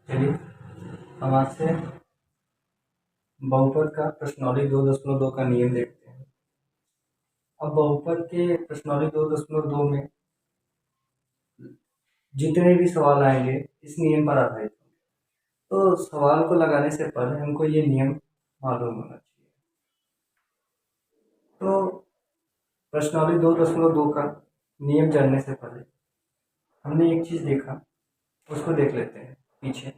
चलिए हम आज से बहुपद का प्रश्नावली 2.2 का नियम देखते हैं। अब बहुपद के प्रश्नावली 2.2 में जितने भी सवाल आएंगे इस नियम पर आधारित होंगे। तो सवाल को लगाने से पहले हमको ये नियम मालूम होना चाहिए। तो प्रश्नावली 2.2 का नियम जानने से पहले हमने एक चीज देखा, उसको देख लेते हैं। पीछे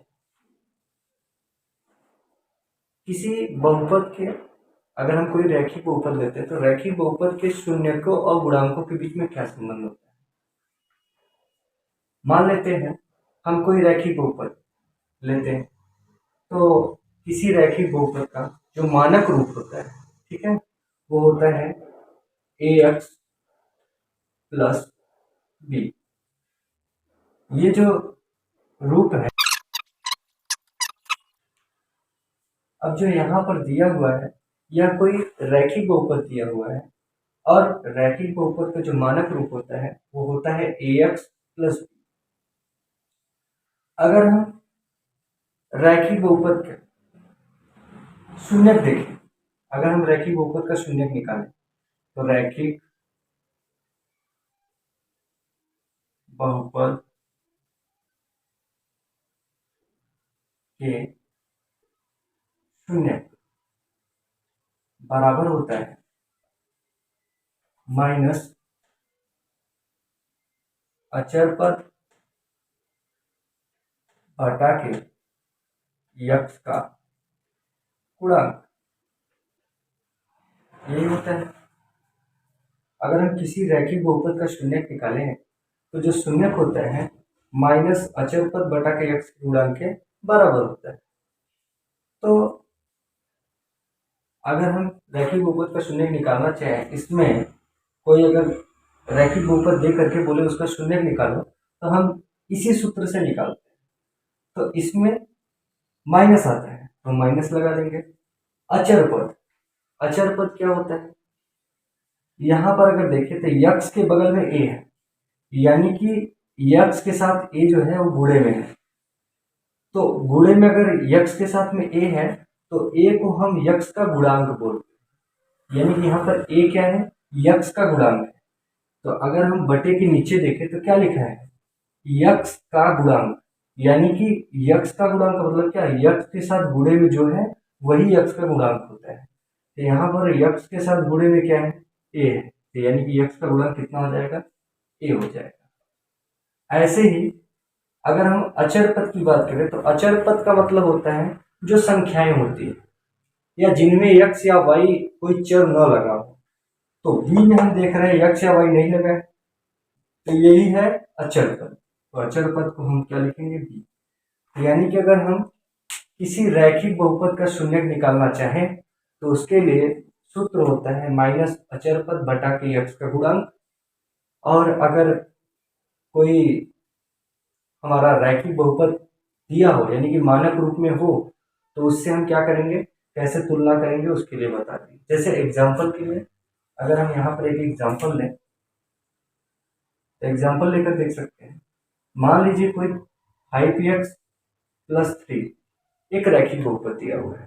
किसी बहुपद के अगर हम कोई रैखिक बहुपद लेते हैं तो रैखिक बहुपद के शून्यकों और गुणांकों के बीच में क्या संबंध होता है। मान लेते हैं हम कोई रैखिक बहुपद लेते हैं, तो किसी रैखिक बहुपद का जो मानक रूप होता है, ठीक है, वो होता है ax प्लस बी। ये जो रूप है, अब जो यहाँ पर दिया हुआ है यह कोई रैखिक बहुपद दिया हुआ है और रैखिक बहुपद का जो मानक रूप होता है वो होता है ax प्लस बी। अगर हम रैखिक बहुपद के शून्यक देखें, अगर हम रैखिक बहुपद का शून्यक निकालें तो रैखिक बहुपद के शून्यक बराबर होता है माइनस अचर पद बटा के यक्स का गुणांक। यही होता है। अगर हम किसी रैखिक बहुपद का शून्यक निकालें तो जो शून्यक होता है माइनस अचर पद बटा के यक्स के गुणांक के बराबर होता है। तो अगर हम रैखिक बहुपद का शून्यक निकालना चाहें, इसमें कोई अगर रैखिक बहुपद दे करके बोले उसका शून्यक निकालो, तो हम इसी सूत्र से निकालते हैं। तो इसमें माइनस आता है तो माइनस लगा देंगे। अचर पद, अचर पद क्या होता है, यहां पर अगर देखें तो यक्स के बगल में ए है, यानी कि यक्स के साथ ए जो है वो गुणे में है। तो गुणे में अगर यक्स के साथ में ए है तो ए को हम यक्स का गुणांक बोलते हैं, यानी कि यहाँ पर ए क्या है, यक्स का गुणांक है। तो अगर हम बटे के नीचे देखें तो क्या लिखा है, यक्स का गुणांक, यानी कि यक्स का गुणांक का मतलब क्या है, यक्स के साथ गुणे में जो है वही यक्स का गुणांक होता है। तो यहाँ पर यक्स के साथ गुणे में क्या है, ए है, तो यानी कि यक्स का गुणांक कितना हो जाएगा, ए हो जाएगा। ऐसे ही अगर हम अचर पद की बात करें तो अचर पद का मतलब होता है जो संख्याएं होती है या जिनमें यक्स या वाई कोई चर न लगा हो। तो बी में हम देख रहे हैं यक्स या वाई नहीं लगा है, तो यही है अचर पद। तो अचर पद को हम क्या लिखेंगे, बी। यानी कि अगर हम किसी रैखिक बहुपद का शून्यक निकालना चाहें तो उसके लिए सूत्र होता है माइनस अचर पद बटा के यक्स का गुणांक। और अगर कोई हमारा रैखिक बहुपद दिया हो यानी कि मानक रूप में हो तो उससे हम क्या करेंगे, कैसे तुलना करेंगे उसके लिए बता दें। जैसे एग्जाम्पल के लिए अगर हम यहाँ पर एक एग्जाम्पल लें तो एग्जाम्पल लेकर देख सकते हैं। मान लीजिए कोई 5x प्लस 3 एक रैखिक बहुपद दिया हुआ है,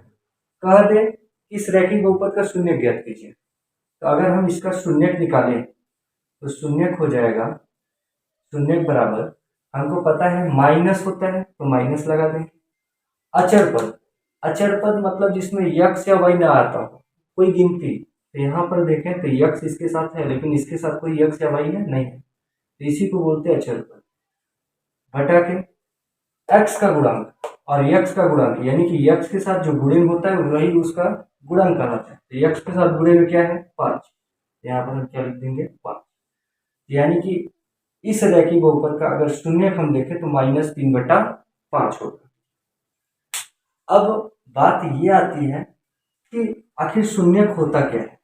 कह दे इस रैखिक बहुपद का शून्य ज्ञात कीजिए। तो अगर हम इसका शून्यक निकालें तो शून्यक हो जाएगा, शून्यक बराबर हमको पता है माइनस होता है तो माइनस लगा देंगे। अचर पद, अचर पद मतलब जिसमें यक्स या वाई ना आता हो, कोई गिनती। तो यहाँ पर देखें तो यक्स इसके साथ है लेकिन इसके साथ कोई यक्स या वाई है नहीं है, तो इसी को बोलते हैं अचर पद। घटा के एक्स का गुणांक और यक्स का गुणांक, यानी कि यक्स के साथ जो गुणे में होता है वही उसका गुणांक कहलाता है। तो यक्स के साथ गुणे में क्या है, 5। यहाँ पर हम क्या लिख देंगे, 5। यानी कि इस रैखिक बहुपद का अगर शून्यक हम देखें तो -3/5 होगा। अब बात ये आती है कि आखिर शून्यक होता क्या है।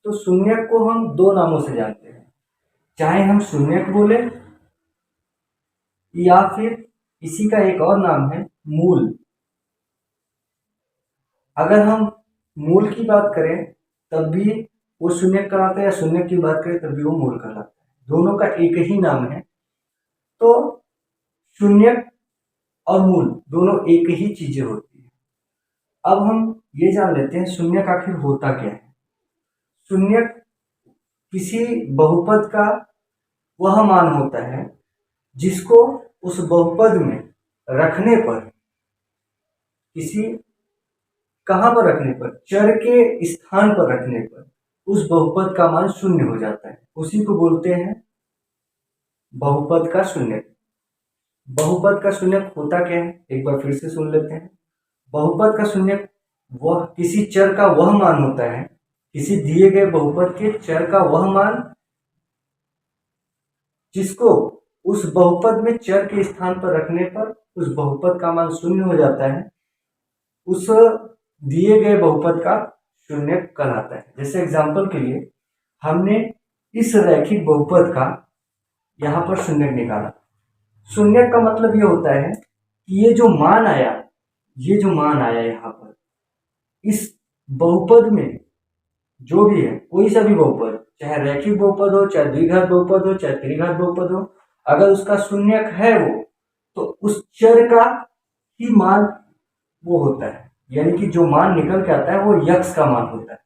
तो शून्यक को हम दो नामों से जानते हैं, चाहे हम शून्यक बोले या फिर इसी का एक और नाम है मूल। अगर हम मूल की बात करें तब भी वो शून्यक कहलाता है, या शून्यक की बात करें तब भी वो मूल कहलाता है, दोनों का एक ही नाम है। तो शून्यक और मूल दोनों एक ही चीजें होती है। अब हम ये जान लेते हैं शून्यक आखिर होता क्या है। शून्यक किसी बहुपद का वह मान होता है जिसको उस बहुपद में रखने पर, किसी कहाँ पर रखने पर, चर के स्थान पर रखने पर उस बहुपद का मान शून्य हो जाता है। उसी को बोलते हैं बहुपद का शून्यक। बहुपद का शून्यक होता क्या है, एक बार फिर से सुन लेते हैं। बहुपद का शून्यक वह किसी चर का वह मान होता है, किसी दिए गए बहुपद के चर का वह मान जिसको उस बहुपद में चर के स्थान पर रखने पर उस बहुपद का मान शून्य हो जाता है, उस दिए गए बहुपद का शून्यक कहलाता है। जैसे एग्जांपल के लिए हमने इस रैखिक बहुपद का यहाँ पर शून्यक निकाला। शून्यक का मतलब ये होता है कि ये जो मान आया, ये जो मान आया यहाँ पर इस बहुपद में, जो भी है कोई सा भी बहुपद, चाहे रैखिक बहुपद हो, चाहे द्विघात बहुपद हो, चाहे त्रिघात बहुपद हो, अगर उसका शून्यक है वो, तो उस चर का ही मान वो होता है, यानी कि जो मान निकल के आता है वो यक्स का मान होता है।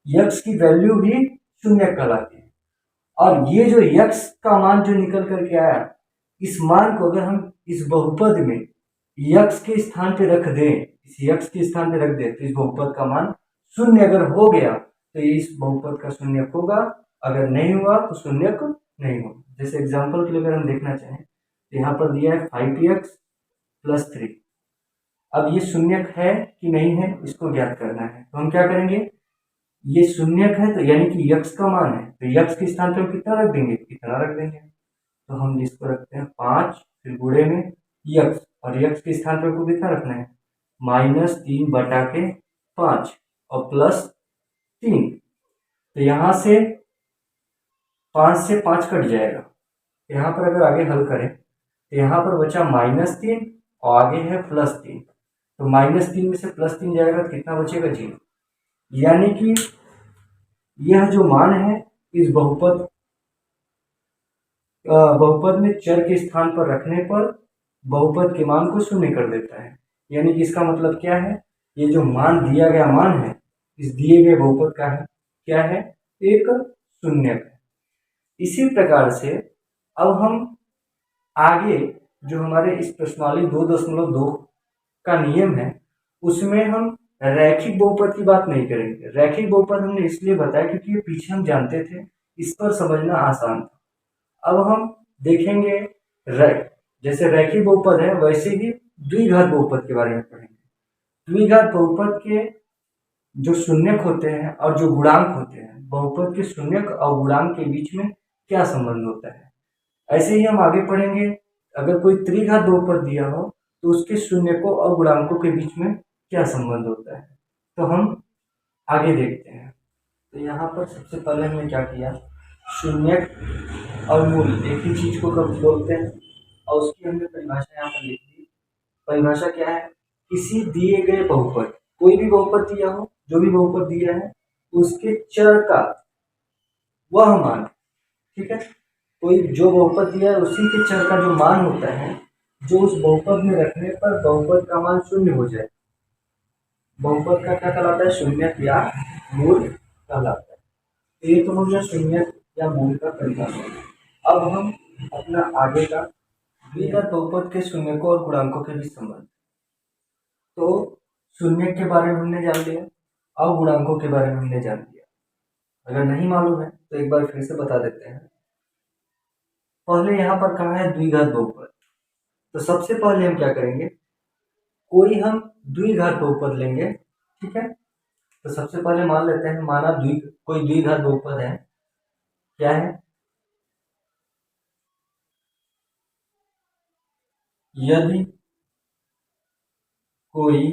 यक्स की वैल्यू ही शून्यक कहलाती है। और ये जो यक्स का मान जो निकल करके आया, इस मान को अगर हम इस बहुपद में यक्स के स्थान पे रख दें, इस यक्स के स्थान पे रख दें, तो इस बहुपद का मान शून्य अगर हो गया तो ये इस बहुपद का शून्यक होगा, अगर नहीं हुआ तो शून्यक नहीं होगा। जैसे एग्जांपल के लिए अगर हम देखना चाहें तो यहाँ पर दिया है 5x+3। अब ये शून्यक है कि नहीं है इसको ज्ञात करना है, तो हम क्या करेंगे, ये शून्यक है तो यानी कि यक्स का मान है, तो यक्स के स्थान पे हम कितना रख देंगे, इतना रख देंगे। तो हम इसको रखते हैं 5, फिर गुणे में यक्स, और यक्स के स्थान पर को कितना रखना है, -3/5 और +3। तो यहाँ से 5 से 5 कट जाएगा। यहाँ पर अगर आगे हल करें तो यहाँ पर बचा -3 और आगे है +3, तो -3 में से +3 जाएगा तो कितना बचेगा, 0। यानी कि यह जो मान है इस बहुपद में चर के स्थान पर रखने पर बहुपद के मान को शून्य कर देता है। यानी कि इसका मतलब क्या है, ये जो मान दिया गया मान है इस दिए गए बहुपद का है, क्या है, एक शून्यक है। इसी प्रकार से अब हम आगे जो हमारे इस प्रश्नावली 2.2 का नियम है उसमें हम रैखिक बहुपद की बात नहीं करेंगे। रैखिक बहुपद हमने इसलिए बताया क्योंकि ये पीछे हम जानते थे, इस पर समझना आसान था। अब हम देखेंगे जैसे रैखिक बहुपद है वैसे ही द्विघात बहुपद के बारे में पढ़ेंगे। द्विघात बहुपद के जो शून्यक होते हैं और जो गुणांक होते हैं, बहुपद के शून्यक और गुणांक के बीच में क्या संबंध होता है, ऐसे ही हम आगे पढ़ेंगे। अगर कोई त्रिघात बहुपद दिया हो तो उसके शून्यकों और गुणांकों के बीच में क्या संबंध होता है, तो हम आगे देखते हैं। तो यहाँ पर सबसे पहले हमने क्या किया, शून्यक और मूल एक ही चीज को कब बोलते हैं, और उसकी हमने परिभाषा यहाँ पर लिख दी। परिभाषा क्या है, किसी दिए गए बहुपद, कोई भी बहुपद दिया हो, जो भी बहुपद दिया है उसके चर का वह मान, ठीक है, कोई जो बहुपद दिया है उसी के चर का जो मान होता है, जो उस बहुपद में रखने पर बहुपद का मान शून्य हो जाए, बहुपद का क्या कहलाता है, शून्यक या मूल कहलाता है। तो ये तो हो गया शून्यक या मूल का परिभाषा। अब हम अपना आगे का द्विघात बहुपद के शून्यकों और गुणांकों के बीच संबंध। तो शून्यक के बारे में हमने जान लिया और गुणांकों के बारे में हमने जान लिया। अगर नहीं मालूम है तो एक बार फिर से बता देते हैं। पहले यहाँ पर कहा है द्विघात बहुपद, तो सबसे पहले हम क्या करेंगे, कोई हम द्विघात बहुपद लेंगे, ठीक है। तो सबसे पहले मान लेते हैं, माना कोई द्विघात बहुपद है, क्या है, यदि कोई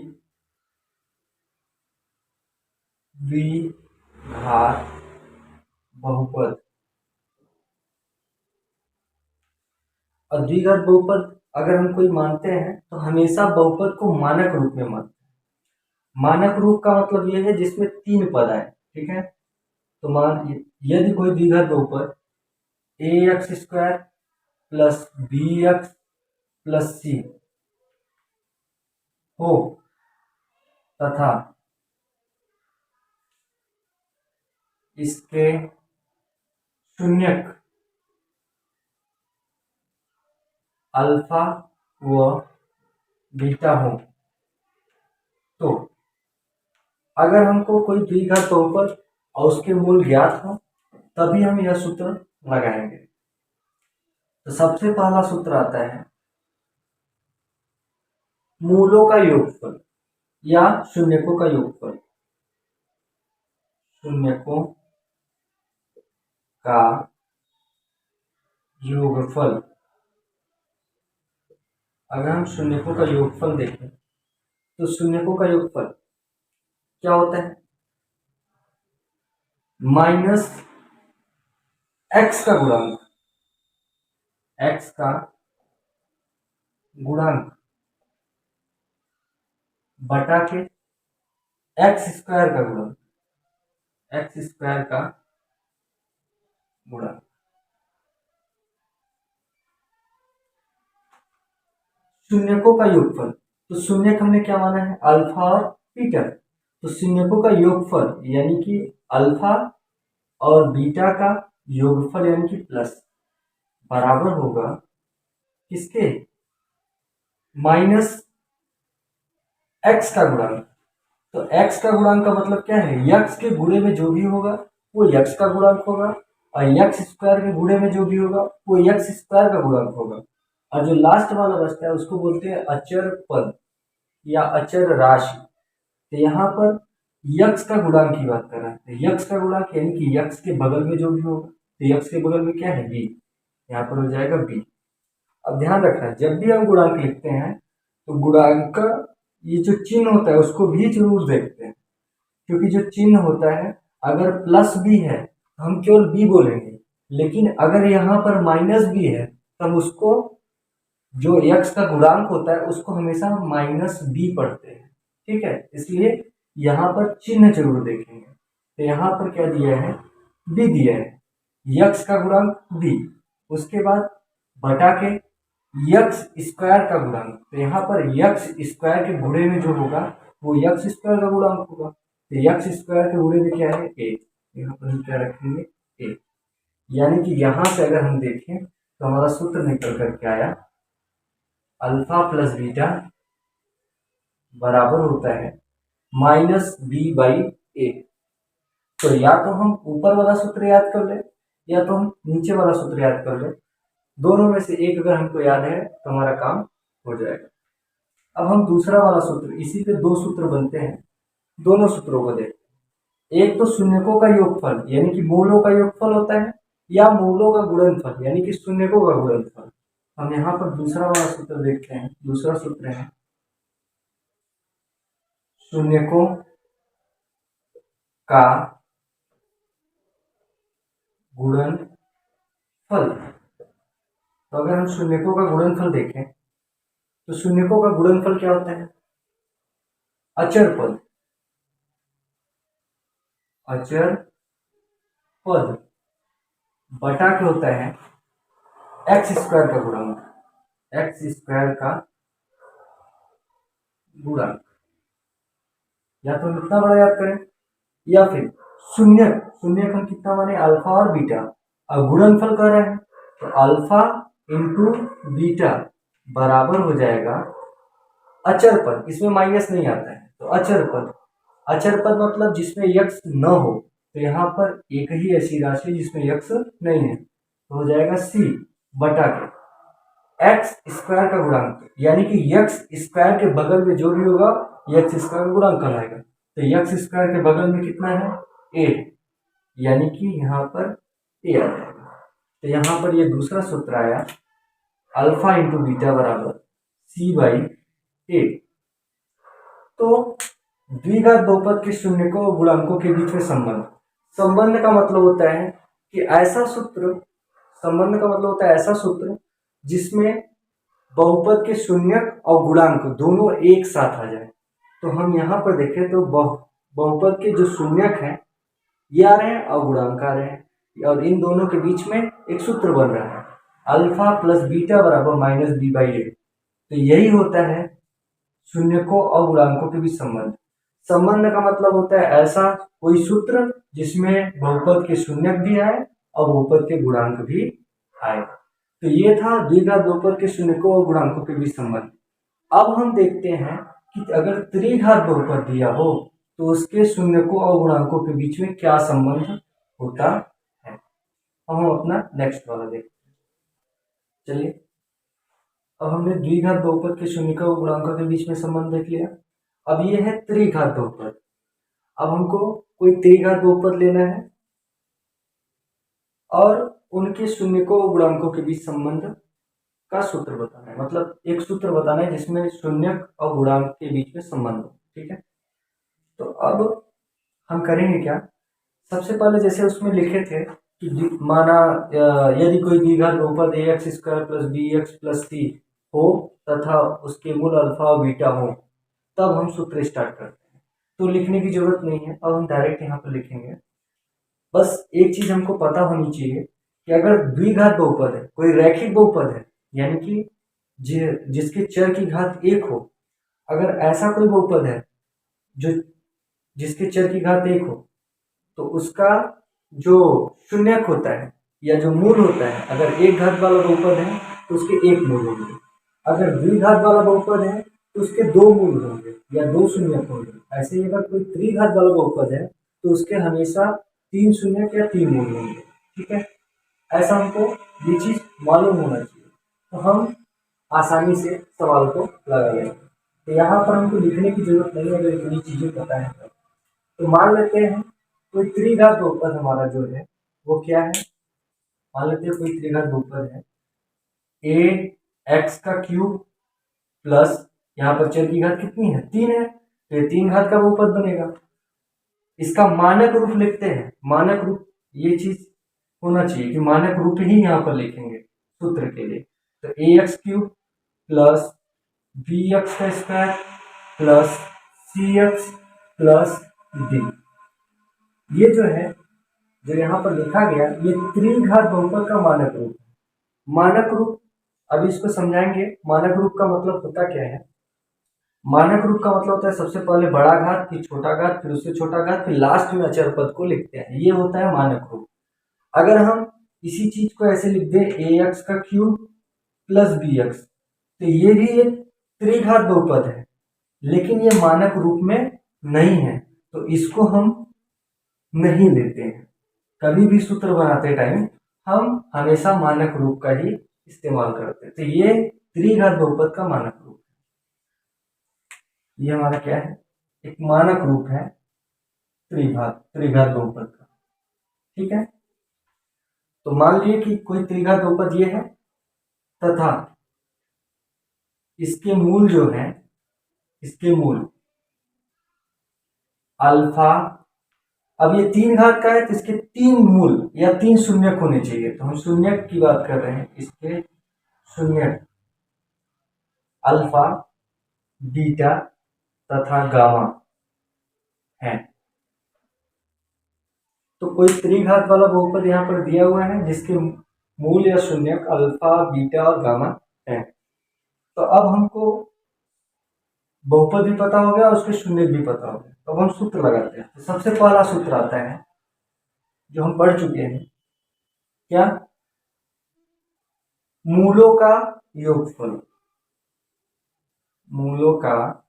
द्विघात बहुपद, और द्विघात बहुपद अगर हम कोई मानते हैं तो हमेशा बहुपद को मानक रूप में मानते हैं। मानक रूप का मतलब यह है जिसमें 3 पद आए, ठीक है। तो यदि कोई द्विघात बहुपद ax² + bx + c हो तथा इसके शून्यक अल्फा व बीटा हो, तो अगर हमको कोई द्विघात बहुपद और उसके मूल ज्ञात हो तभी हम यह सूत्र लगाएंगे। तो सबसे पहला सूत्र आता है मूलों का योगफल या शून्यकों का योगफल। शून्यकों का योगफल, अगर हम शून्यकों का योगफल देखें तो शून्यकों का योगफल क्या होता है? माइनस एक्स का गुणांक, एक्स का गुणांक बटा के एक्स स्क्वायर का गुणांक, एक्स स्क्वायर का गुणांक। शून्यकों का योगफल, तो शून्यक हमने क्या माना है? अल्फा और बीटा। तो शून्यकों का योगफल यानी कि अल्फा और बीटा का योगफल यानी कि प्लस बराबर होगा किसके? माइनस एक्स का गुणांक। तो एक्स का गुणांक का मतलब क्या है? यक्स के गुणे में जो भी होगा वो यक्स का गुणांक होगा, और यक्स स्क्वायर के गुणे में जो भी होगा वो यक्स स्क्वायर का गुणांक होगा। और जो लास्ट वाला बचता है उसको बोलते हैं अचर पद या अचर राशि। तो यहाँ पर यक्स का गुणांक की बात कर रहे हैं। तो यक्स का गुणांक यानी कि यक्स के बगल में जो भी होगा, तो यक्स के बगल में क्या है? बी, यहाँ पर हो जाएगा बी। अब ध्यान रखना, जब भी हम गुणांक लिखते हैं तो गुणांक का ये जो चिन्ह होता है उसको भी जरूर देखते हैं, क्योंकि जो चिन्ह होता है अगर प्लस बी है तो हम केवल बी बोलेंगे, लेकिन अगर यहाँ पर माइनस बी है तो हम उसको, जो यक्स का गुणांक होता है उसको हमेशा माइनस बी पढ़ते हैं। ठीक है, इसलिए यहाँ पर चिन्ह जरूर देखेंगे। तो यहाँ पर क्या दिया है? बी दिया है, यक्स का गुणांक बी, उसके बाद बटा के यक्स स्क्वायर का गुणांक। तो यहाँ पर यक्स स्क्वायर के गुणे में जो होगा वो यक्स स्क्वायर का गुणांक होगा। तो यक्स स्क्वायर के गुणे में क्या है? ए। यहाँ पर हम क्या रखेंगे? ए। यानी कि यहाँ से अगर हम देखें तो हमारा सूत्र निकल करके आया अल्फा प्लस बीटा बराबर होता है माइनस बी बाई ए। तो या तो हम ऊपर वाला सूत्र याद कर ले या तो हम नीचे वाला सूत्र याद कर ले, दोनों में से एक अगर हमको याद है तो हमारा काम हो जाएगा। अब हम दूसरा वाला सूत्र, इसी पे दो सूत्र बनते हैं, दोनों सूत्रों को देखते हैं। एक तो शून्यकों का योगफल यानी कि मूलों का योगफल होता है, या मूलों का गुणनफल यानी कि शून्यकों का गुणनफल। हम यहाँ पर दूसरा वाला सूत्र देखते हैं। दूसरा सूत्र है शून्यकों का गुणनफल। तो अगर हम शून्यकों का गुणनफल देखें तो शून्यकों का गुणनफल क्या होता है? अचर पद, अचर पद बटा के होता है एक्स स्क्वायर का गुणांक, एक्स स्क्वायर का गुणांक। या तो हम इतना बड़ा याद करें या फिर शून्यक, शून्यक हम कितना माने? अल्फा और बीटा। अब गुणनफल कर रहे हैं तो अल्फा इंटू बीटा बराबर हो जाएगा अचर पद, इसमें माइनस नहीं आता है तो अचर पद। अचर पद मतलब जिसमें यक्स न हो, तो यहाँ पर एक ही ऐसी राशि जिसमें यक्स नहीं है, तो हो जाएगा सी बटा के एक्स स्क्वायर का गुणांक, यानी कि यक्स स्क्वायर के बगल में जो भी होगा यक्स स्क्वायर गुणांक कहलाएगा। तो यक्स स्क्वायर के बगल में कितना है? ए, यानी कि यहाँ पर ए आ जाएगा। तो यहाँ पर ये दूसरा सूत्र आया अल्फा इंटू बीटा बराबर सी बाई ए। तो द्विघात बहुपद के शून्यकों और गुणांकों के बीच में संबंध, संबंध का मतलब होता है कि ऐसा सूत्र, संबंध का मतलब होता है ऐसा सूत्र जिसमें बहुपद के शून्यक और गुणांक दोनों एक साथ आ जाए। तो हम यहाँ पर देखें तो बहुपद के जो शून्यक हैं ये आ रहे हैं और गुणांक आ रहे हैं, और इन दोनों के बीच में एक सूत्र बन रहा है अल्फा प्लस बीटा बराबर माइनस बी बाई ए। तो यही होता है शून्यकों और गुणांकों के बीच संबंध। संबंध का मतलब होता है ऐसा कोई सूत्र जिसमें बहुपद के शून्यक भी आए और बहुपद के गुणांक भी आए। तो ये था द्विघात बहुपद के शून्यकों और गुणांकों के बीच संबंध। अब हम देखते हैं कि अगर त्रिघात बहुपद दिया हो तो उसके शून्यकों और गुणांकों के बीच में क्या संबंध होता है। हम अपना नेक्स्ट वाला देखते हैं। चलिए, अब हमने द्विघात बहुपद के शून्यकों और गुणांकों के बीच में संबंध देख लिया। अब ये है त्रिघात बहुपद। अब हमको कोई त्रिघात बहुपद लेना है और उनके शून्यकों और गुणांकों के बीच संबंध का सूत्र बताना है। मतलब एक सूत्र बताना है जिसमें शून्यक और गुणांक के बीच में संबंध हो। ठीक है, तो अब हम करेंगे क्या, सबसे पहले जैसे उसमें लिखे थे कि माना यदि कोई द्विघात बहुपद ax square plus bx plus c हो तथा उसके मूल अल्फा और बीटा हो, तब हम सूत्र स्टार्ट करते हैं। तो लिखने की जरूरत नहीं है, अब हम डायरेक्ट यहाँ पर लिखेंगे। बस एक चीज हमको पता होनी चाहिए कि अगर द्विघात बहुपद है, कोई रैखिक बहुपद है, यानी कि जिसके चर की घात 1 हो, अगर ऐसा कोई बहुपद है जो जिसके चर की घात 1 हो, तो उसका जो शून्यक होता है या जो मूल होता है, अगर एक घात वाला बहुपद है तो उसके एक मूल होंगे। अगर द्विघात वाला बहुपद है तो उसके 2 मूल होंगे या 2 शून्यक होंगे। ऐसे ही अगर कोई त्रिघात वाला बहुपद है तो उसके हमेशा 3 शून्यक या 3 मूल होंगे। ठीक है, ऐसा हमको ये चीज मालूम होना चाहिए, तो हम आसानी से सवाल को लगा लेंगे। तो यहाँ पर हमको लिखने की जरूरत नहीं है अगर इतनी चीजें पता है तो मान लेते हैं कोई त्रिघात बहुपद हमारा जो है वो क्या है। मान लेते हैं कोई त्रिघात बहुपद है a x का क्यूब प्लस यहाँ पर चर की घात कितनी है, 3 है, तो ये 3 घात का बहुपद बनेगा। इसका मानक रूप लिखते हैं। मानक रूप ये चीज होना चाहिए कि मानक रूप ही यहाँ पर लिखेंगे सूत्र के लिए। तो a x cube plus b x का square plus c x plus d, ये जो है जो यहाँ पर लिखा गया ये त्रिघात बहुपद का मानक रूप है। मानक रूप, अभी इसको समझाएंगे। मानक रूप का मतलब होता क्या है। मानक रूप का मतलब होता है सबसे पहले बड़ा घात, फिर छोटा घात, फिर उससे छोटा घात, फिर लास्ट में अचर पद को लिखते हैं, ये होता है मानक रूप। अगर हम इसी चीज को ऐसे लिख दें ए एक्स का क्यूब प्लस बी एक्स, तो ये भी एक त्रिघात बहुपद है, लेकिन ये मानक रूप में नहीं है, तो इसको हम नहीं लेते हैं। कभी भी सूत्र बनाते टाइम हम हमेशा मानक रूप का ही इस्तेमाल करते हैं। तो ये त्रिघात बहुपद का मानक रूप है। ये हमारा क्या है, एक मानक रूप है त्रिघात बहुपद का। ठीक है, तो मान लीजिए कि कोई त्रिघात बहुपद ये है तथा इसके मूल जो है, इसके मूल अल्फा, अब ये 3 घात का है तो इसके 3 मूल या 3 शून्यक होने चाहिए। तो हम शून्यक की बात कर रहे हैं, इसके शून्यक अल्फा बीटा तथा गामा है। तो कोई त्रिघात वाला बहुपद यहाँ पर दिया हुआ है जिसके मूल या शून्यक अल्फा बीटा और गामा है। तो अब हमको बहुपद भी पता हो गया और उसके शून्यक भी पता हो गया, तो अब हम सूत्र लगाते हैं। तो सबसे पहला सूत्र आता है जो हम पढ़ चुके हैं, क्या, मूलों का योगफल। मूलों का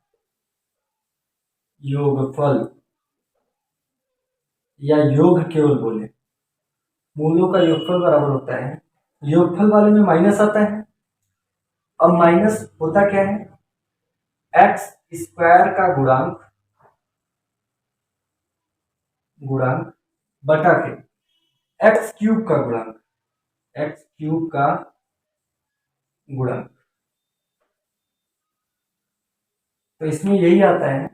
योगफल या योग केवल बोले, मूलों का योगफल बराबर होता है, योगफल वाले में माइनस आता है। अब माइनस होता क्या है, एक्स स्क्वायर का गुणांक बटा के एक्स क्यूब का गुणांक, एक्स क्यूब का गुणांक। तो इसमें यही आता है,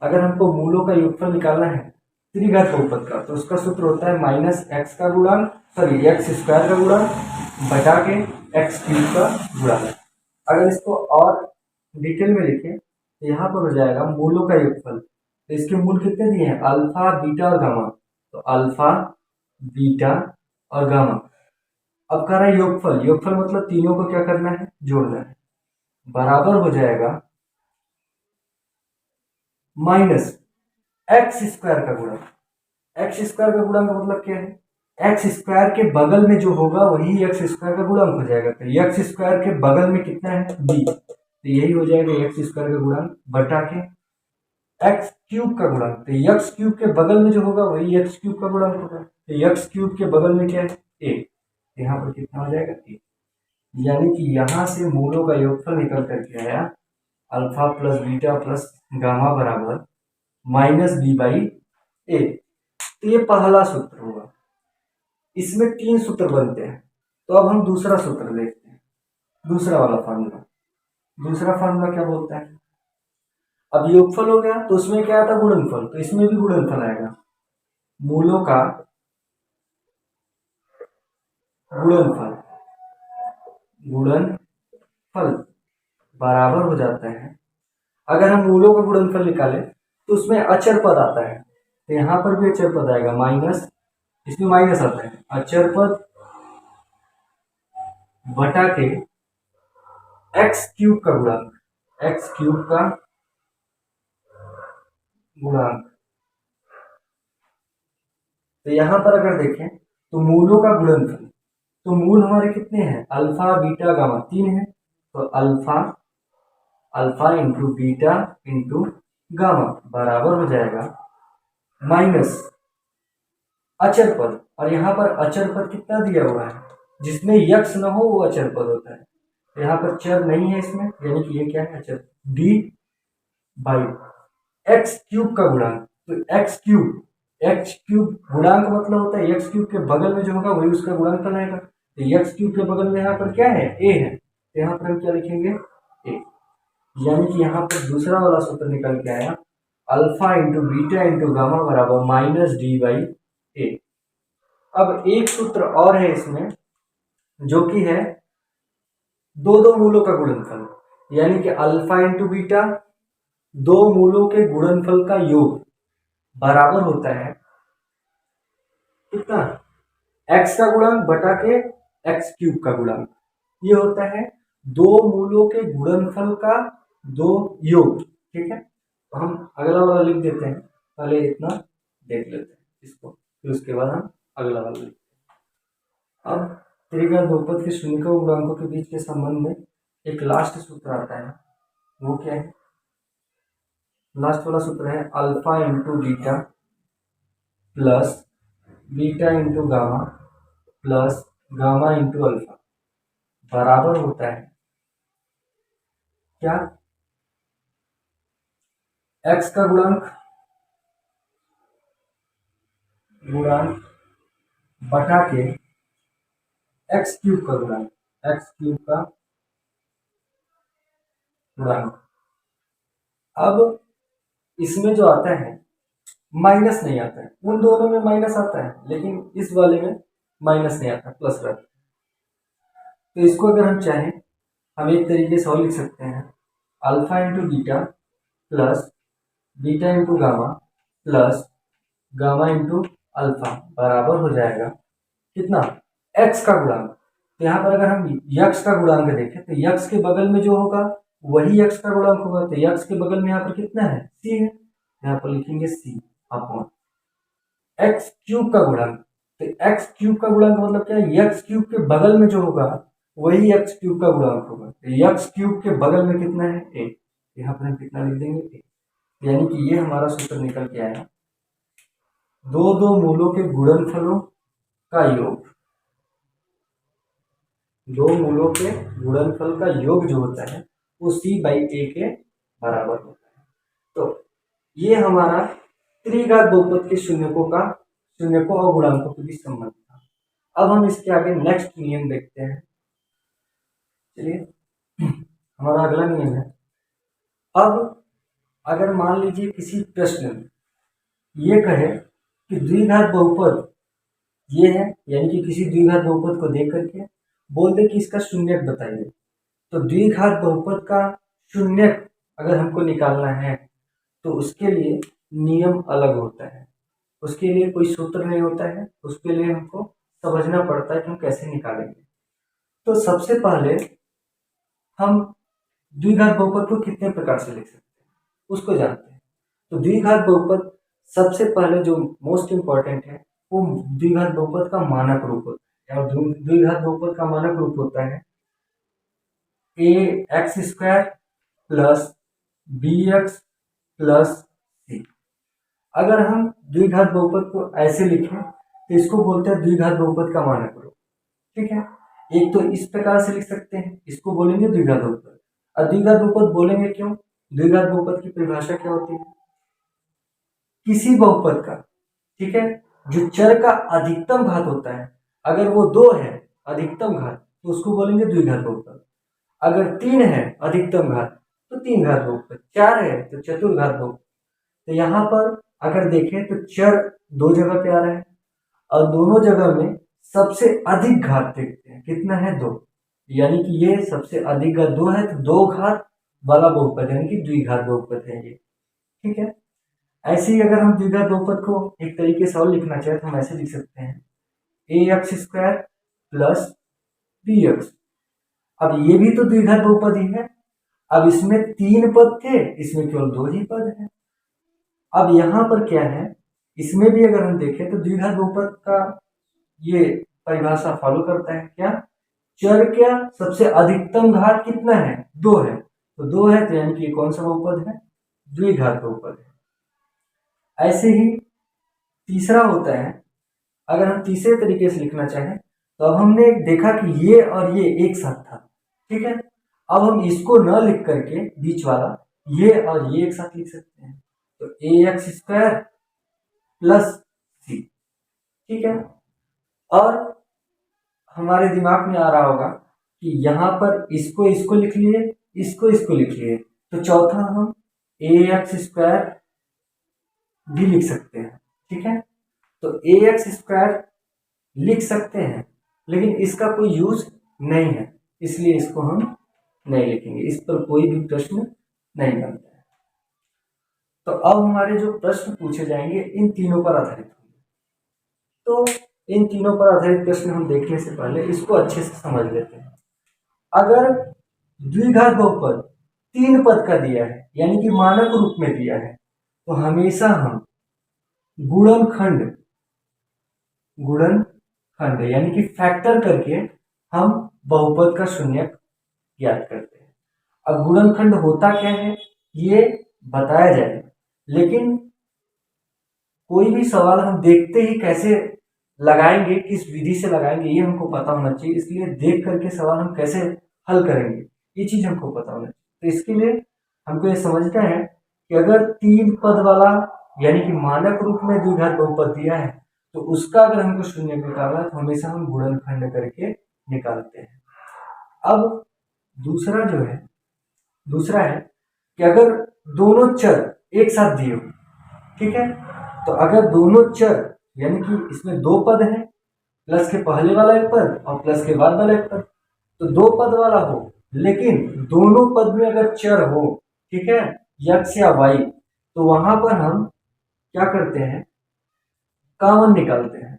अगर हमको मूलों का योगफल निकालना है त्रिघात बहुपद का, तो उसका सूत्र होता है माइनस एक्स का गुणांक, सॉरी एक्स स्क्वायर का गुणांक बटा के एक्स क्यूब का गुणांक। अगर इसको और डिटेल में लिखें तो यहाँ पर हो जाएगा मूलों का योगफल। तो इसके मूल कितने दिए हैं, अल्फा बीटा और गामा, तो अल्फा बीटा और गामा। अब कर रहा है योगफल, योगफल मतलब तीनों को क्या करना है, जोड़ना है, बराबर हो जाएगा माइनस एक्स स्क्वायर का गुणक। एक्स स्क्वायर का गुणक का मतलब क्या है, एक्स स्क्वायर के बगल में जो होगा वही एक्स स्क्वायर का गुणक हो जाएगा। तो एक्स स्क्वायर के बगल में कितना है, बी, तो यही हो जाएगा एक्स स्क्वायर का गुणक बटा के एक्स क्यूब का गुणक। तो एक्स क्यूब के बगल में जो होगा वही एक्स क्यूब का गुणक होगा। तो एक्स क्यूब के बगल में क्या है, ए, यहाँ पर कितना हो जाएगा, ए। यानी कि यहां से मूलों का योगफल निकल करके आया alpha plus beta plus gamma बराबर माइनस बी बाई ए। तो ये पहला सूत्र होगा। इसमें 3 सूत्र बनते हैं। तो अब हम दूसरा सूत्र देखते हैं, दूसरा वाला फॉर्मूला। दूसरा फॉर्मूला क्या बोलता है, अब योगफल हो गया तो उसमें क्या आता, गुणनफल, तो इसमें भी गुणनफल आएगा। मूलों का गुणनफल, गुणनफल बराबर हो जाता है, अगर हम मूलों का गुणनफल निकालें तो उसमें अचर पद आता है। तो यहां पर भी अचर पद आएगा माइनस, इसमें माइनस आता है, अचर पद बटा के एक्स क्यूब का गुणांक, एक्स क्यूब का गुणांक। तो यहां पर अगर देखें तो मूलों का गुणनफल, तो मूल हमारे कितने हैं, अल्फा बीटा गामा 3 है। तो alpha, alpha into beta into gamma बराबर हो जाएगा माइनस अचर पद, और यहाँ पर अचर पद कितना दिया हुआ है, जिसमें यक्स न हो वो अचर पद होता है। तो यहाँ पर चर नहीं है इसमें, यानी कि ये क्या है, अचर, डी बाई एक्स क्यूब का गुणांक। तो एक्स क्यूब, एक्स क्यूब गुणांक मतलब होता है एक्स क्यूब के बगल में जो होगा वही उसका गुणांक बनाएगा। तो एक्स क्यूब के बगल में यहाँ पर क्या है, ए है, तो यहाँ पर हम क्या लिखेंगे, ए। यानी कि यहाँ पर दूसरा वाला सूत्र निकल के आया alpha into beta into gamma बराबर माइनस डी बाई ए। अब एक सूत्र और है इसमें जो कि है दो दो मूलों का गुणनफल, यानी कि अल्फा इंटू बीटा, दो मूलों के गुणनफल का योग बराबर होता है कितना, एक्स का गुणांक बटा के एक्स क्यूब का गुणांक। ये होता है दो मूलों के गुणनफल का दो योग। ठीक है, तो हम अगला वाला लिख देते हैं, पहले इतना देख लेते हैं इसको, फिर उसके बाद हम अगला वाला लिखते हैं। अब त्रिघात बहुपद के शून्यकों गुणांकों के बीच के संबंध में एक लास्ट सूत्र आता है, वो क्या है, लास्ट वाला सूत्र है alpha into beta plus beta into gamma plus gamma into alpha बराबर होता है क्या, एक्स का गुणांक, गुणांक बटा के एक्स क्यूब का गुणांक, एक्स क्यूब का गुणांक। अब इसमें जो आता है माइनस नहीं आता है, उन दोनों में माइनस आता है लेकिन इस वाले में माइनस नहीं आता, प्लस रहता है। तो इसको अगर हम चाहें हम एक तरीके से और लिख सकते हैं, alpha into beta plus beta into gamma plus gamma into alpha बराबर हो जाएगा कितना, एक्स का गुणांक। तो यहाँ पर अगर हम यक्स का गुणांक देखें तो यक्स के बगल में जो होगा वही एक्स का गुणांक होगा। तो यक्स के बगल में यहाँ पर कितना है, सी है, यहाँ पर लिखेंगे सी अपॉन एक्स क्यूब का गुणांक। तो एक्स क्यूब का गुणांक मतलब क्या है, एक्स क्यूब के बगल में जो होगा वही एक्स क्यूब का गुणांक होगा। तो एक्स क्यूब के बगल में कितना है, ए, यहाँ पर हम कितना लिख देंगे, ए। यानी कि ये हमारा सूत्र निकल के आया, दो दो मूलों के गुणनफलों का योग, दो मूलों के गुणनफल का योग जो होता है वो सी बाई ए के बराबर होता है। तो ये हमारा त्रिघात बहुपद के शून्यकों और गुणांकों के बीच संबंध था। अब हम इसके आगे नेक्स्ट नियम देखते हैं। चलिए हमारा अगला नियम है, अब अगर मान लीजिए किसी प्रश्न में ये कहे कि द्विघात बहुपद ये है, यानी कि किसी द्विघात बहुपद को देख करके बोल दे कि इसका शून्यक बताइए, तो द्विघात बहुपद का शून्यक अगर हमको निकालना है तो उसके लिए नियम अलग होता है, उसके लिए कोई सूत्र नहीं होता है, उसके लिए हमको समझना पड़ता है कि हम कैसे निकालेंगे। तो सबसे पहले हम द्विघात बहुपद को कितने प्रकार से लिख सकते हैं उसको जानते हैं। तो द्विघात बहुपद सबसे पहले जो मोस्ट इम्पॉर्टेंट है वो द्विघात बहुपद का मानक रूप होता है, और द्विघात बहुपद का मानक रूप होता है a x square plus b x plus c. अगर हम द्विघात बहुपद को ऐसे लिखें तो इसको बोलते हैं द्विघात बहुपद का मानक रूप। ठीक है, एक तो इस प्रकार से लिख सकते हैं, इसको बोलेंगे द्विघात बहुपद। और द्विघात बहुपद बोलेंगे क्यों? द्विघात बहुपद की परिभाषा क्या होती है? किसी बहुपद का, ठीक है, जो चर का अधिकतम घात होता है, अगर वो 2 है अधिकतम घात तो उसको बोलेंगे द्विघात बहुपद। अगर 3 है अधिकतम घात तो तीन घात बहुपद, 4 है तो चतुर्घात बहुपद। तो यहाँ पर अगर देखें तो चर 2 जगह पे आ रहा है और दोनों जगह में सबसे अधिक घात देखते हैं, कितना है? 2, यानी कि ये सबसे अधिक घात 2 है, तो 2 घात वाला बहुपद यानी कि द्विघात बहुपद है ये। ठीक है, ऐसे ही अगर हम द्विघात बहुपद को एक तरीके से और लिखना चाहे तो हम ऐसे लिख सकते हैं a x square plus b x. अब ये भी तो द्विघात बहुपद ही है। अब इसमें 3 पद थे, इसमें केवल 2 ही पद है। अब यहाँ पर क्या है, इसमें भी अगर हम देखें तो द्विघात बहुपद का ये परिभाषा फॉलो करता है क्या? चर क्या सबसे अधिकतम घात कितना है? 2 है, तो 2 है तो यानी कि कौन सा बहुपद है? द्विघात बहुपद है। ऐसे ही तीसरा होता है, अगर हम तीसरे तरीके से लिखना चाहें तो अब हमने देखा कि ये और ये एक साथ था। ठीक है, अब हम इसको न लिख करके बीच वाला ये और ये एक साथ लिख सकते हैं, तो ए एक्स स्क्वायर प्लस सी। ठीक है, और हमारे दिमाग में आ रहा होगा कि यहाँ पर इसको इसको लिख लिए, इसको इसको लिख लिए, तो चौथा हम ए एक्स स्क्वायर भी लिख सकते हैं। ठीक है, तो ए एक्स स्क्वायर लिख सकते हैं लेकिन इसका कोई यूज नहीं है, इसलिए इसको हम नहीं लिखेंगे, इस पर कोई भी प्रश्न नहीं बनता है। तो अब हमारे जो प्रश्न पूछे जाएंगे इन तीनों पर आधारित होंगे। तो इन तीनों पर आधारित प्रश्न हम देखने से पहले इसको अच्छे से समझ लेते हैं। अगर द्विघात बहुपद 3 पद का दिया है यानी कि मानक रूप में दिया है, तो हमेशा हम गुणनखंड यानी कि फैक्टर करके हम बहुपद का शून्यक ज्ञात करते हैं। अब गुणनखंड होता क्या है ये बताया जाएगा, लेकिन कोई भी सवाल हम देखते ही कैसे लगाएंगे, किस विधि से लगाएंगे ये हमको पता होना चाहिए। इसलिए देख करके सवाल हम कैसे हल करेंगे ये चीज हमको पता होना चाहिए। तो इसके लिए हमको ये समझना है कि अगर 3 पद वाला यानी कि मानक रूप में द्विघात बहुपद दिया है तो उसका अगर हमको शून्य निकालना है तो हमेशा हम गुणनखंड करके निकालते हैं। अब दूसरा है कि अगर दोनों चर एक साथ दिए हो, ठीक है, तो अगर दोनों चर यानी कि इसमें 2 पद हैं, प्लस के पहले वाला एक पद और प्लस के बाद वाला एक पद, तो 2 पद वाला हो लेकिन दोनों पद में अगर चर हो, ठीक है, x या y, तो वहां पर हम क्या करते हैं? कॉमन निकालते हैं।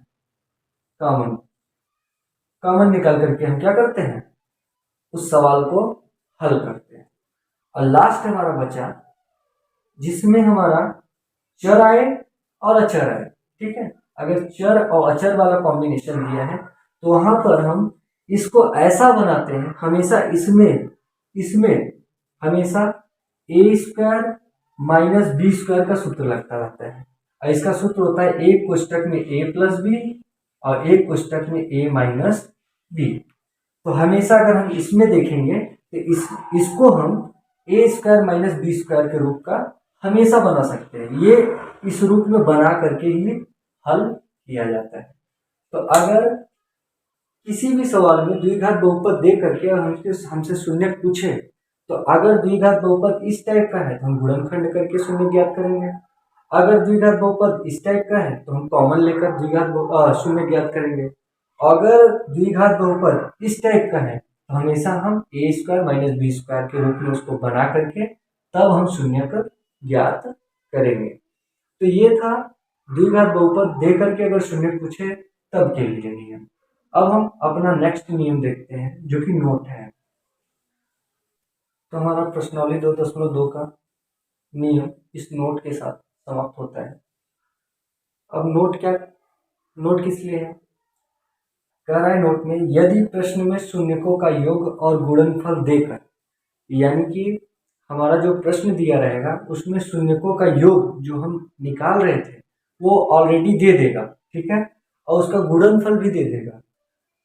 कॉमन निकाल करके हम क्या करते हैं? उस सवाल को हल करते हैं। और लास्ट हमारा बचा जिसमें हमारा चर आए और अचर आए। ठीक है, अगर चर और अचर वाला कॉम्बिनेशन दिया है तो वहां पर हम इसको ऐसा बनाते हैं, हमेशा इसमें हमेशा ए स्क्वायर माइनस बी स्क्वायर का सूत्र लगता रहता है। और इसका सूत्र होता है एक कोष्टक में ए प्लस बी और एक कोष्टक में ए माइनस बी। तो हमेशा अगर हम इसमें देखेंगे तो इसको हम ए स्क्वायर माइनस बी स्क्वायर के रूप का हमेशा बना सकते हैं। ये इस रूप में बना करके ही हल किया जाता है। तो अगर किसी भी सवाल में द्विघात बहुपद दे करके हमसे शून्य पूछे तो अगर द्विघात बहुपद इस टाइप का है तो हम गुणनखंड करके शून्य ज्ञात करेंगे। अगर द्विघात बहुपद इस टाइप का है तो हम कॉमन लेकर द्विघात शून्य ज्ञात करेंगे। अगर द्विघात बहुपद इस टाइप का है तो हमेशा हम ए स्क्वायर माइनस बी स्क्वायर के रूप में उसको बना करके तब हम शून्य का ज्ञात करेंगे। तो ये था द्विघात बहुपद दे करके अगर शून्य पूछे तब के लिए नियम। अब हम अपना नेक्स्ट नियम देखते हैं जो कि नोट है। तो हमारा प्रश्नावली 2.2 का नियम इस नोट के साथ समाप्त होता है। अब नोट किस लिए है? कह रहा है नोट में, यदि प्रश्न में शून्यकों का योग और गुणनफल देकर, यानी कि हमारा जो प्रश्न दिया रहेगा उसमें शून्यकों का योग जो हम निकाल रहे थे वो ऑलरेडी दे देगा, ठीक है, और उसका गुणनफल भी दे देगा,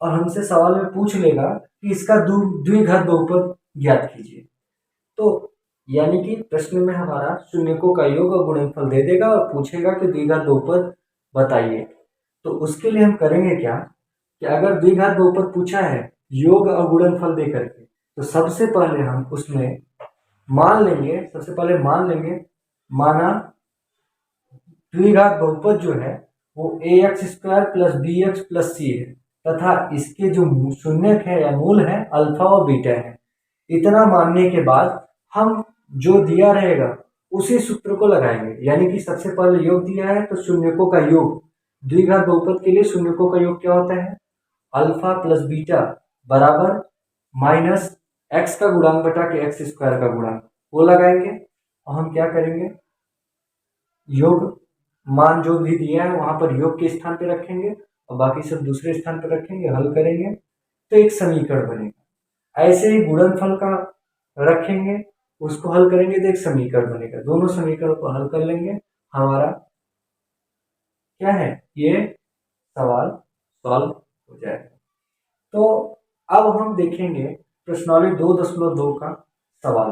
और हमसे सवाल में पूछ लेगा कि इसका द्विघात बहुपद ज्ञात कीजिए। तो यानी कि प्रश्न में हमारा शून्यकों का योग और गुणनफल दे देगा और पूछेगा कि द्विघात बहुपद बताइए। तो उसके लिए हम करेंगे क्या कि अगर द्विघात बहुपद पूछा है योग और गुणनफल दे करके, तो सबसे पहले हम उसमें मान लेंगे, माना द्विघात बहुपद जो है वो ax² + bx + c है, तथा इसके जो शून्यक है या मूल है अल्फा और बीटा है। इतना मानने के बाद हम जो दिया रहेगा उसी सूत्र को लगाएंगे, यानी कि सबसे पहले योग दिया है तो शून्यकों का योग, द्विघात बहुपद के लिए शून्यकों का योग क्या होता है? अल्फा + बीटा बराबर माइनस x का गुणांक बटा के x² का गुणांक, वो लगाएंगे। और हम क्या करेंगे, योग मान जो भी दिया है वहां पर योग के स्थान पे रखेंगे और बाकी सब दूसरे स्थान पर रखेंगे, हल करेंगे तो एक समीकरण बनेगा। ऐसे ही गुणनफल का रखेंगे, उसको हल करेंगे तो एक समीकरण बनेगा। दोनों समीकरण को हल कर लेंगे, हमारा क्या है, ये सवाल सॉल्व हो जाएगा। तो अब हम देखेंगे प्रश्नावली 2.2 का सवाल।